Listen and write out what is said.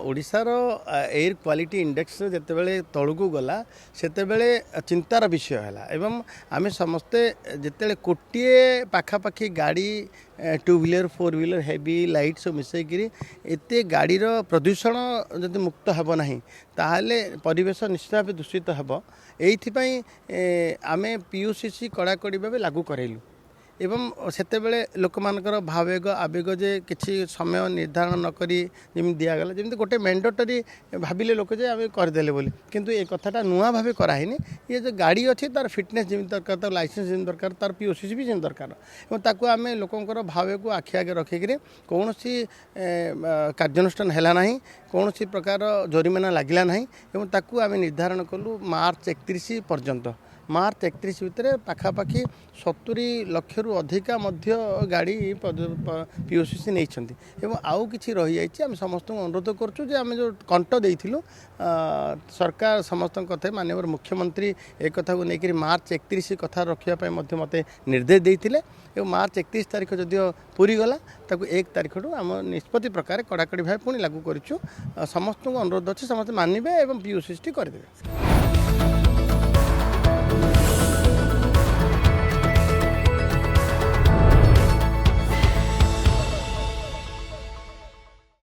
ओडिशार air quality index जितेबाला तलू गला से चिंतार विषय है एवं आम समस्ते जिते कोटे पाखापाखि गाड़ी two wheeler four wheeler heavy light सब मिसेकरी एत गाड़ीर प्रदूषण जदि मुक्त हेब ना ताहले परिवेश निश्चित भाव दूषित हेब ये आम पीयूसीसी कड़ाकड़ी भाव लागू करलु एवं सेतेबेले लोक मानकर भावेग आवेग जे किसी समय निर्धारण नक जमी दिगला जमी गोटे मैंडेटरी भाविले लोक जे आम करदे बोली किंतु ये कथाटा नुआ भाव कराइनि ये जो गाड़ी अच्छी तार फिटनेस जमी दरकार तार लाइसेंस जमी दरकार तार पीओसीसी भी जमी दरकार और ताकू आम लोकंर भाव को आखि आगे रखिक कौन कार्यानुष्ठान है ना कौन प्रकार जरिमाना लगिला ना ताकू आम निर्धारण कलु मार्च 31 पर्यंत मार्च 31 भितर पाखापाखि 70 लाख रु अधिका मध्य गाड़ी पीओसीसी नहीं आउ कि रही जाइए आम समस्त अनुरोध करुँ आम जो कंट देलु सरकार समस्त कथा माननीय मुख्यमंत्री एक कथा को लेकर मार्च 31 कथा रखापी मत निर्देश देते मार्च 31 तारीख जदिव पूरी गला ताकू 1 तारीख आम निष्पत्ति प्रकार कड़ाकड़ी भाव पुणी लागू करूँ समस्त अनुरोध अच्छे समस्त मानवे और पीओसीसी करदे।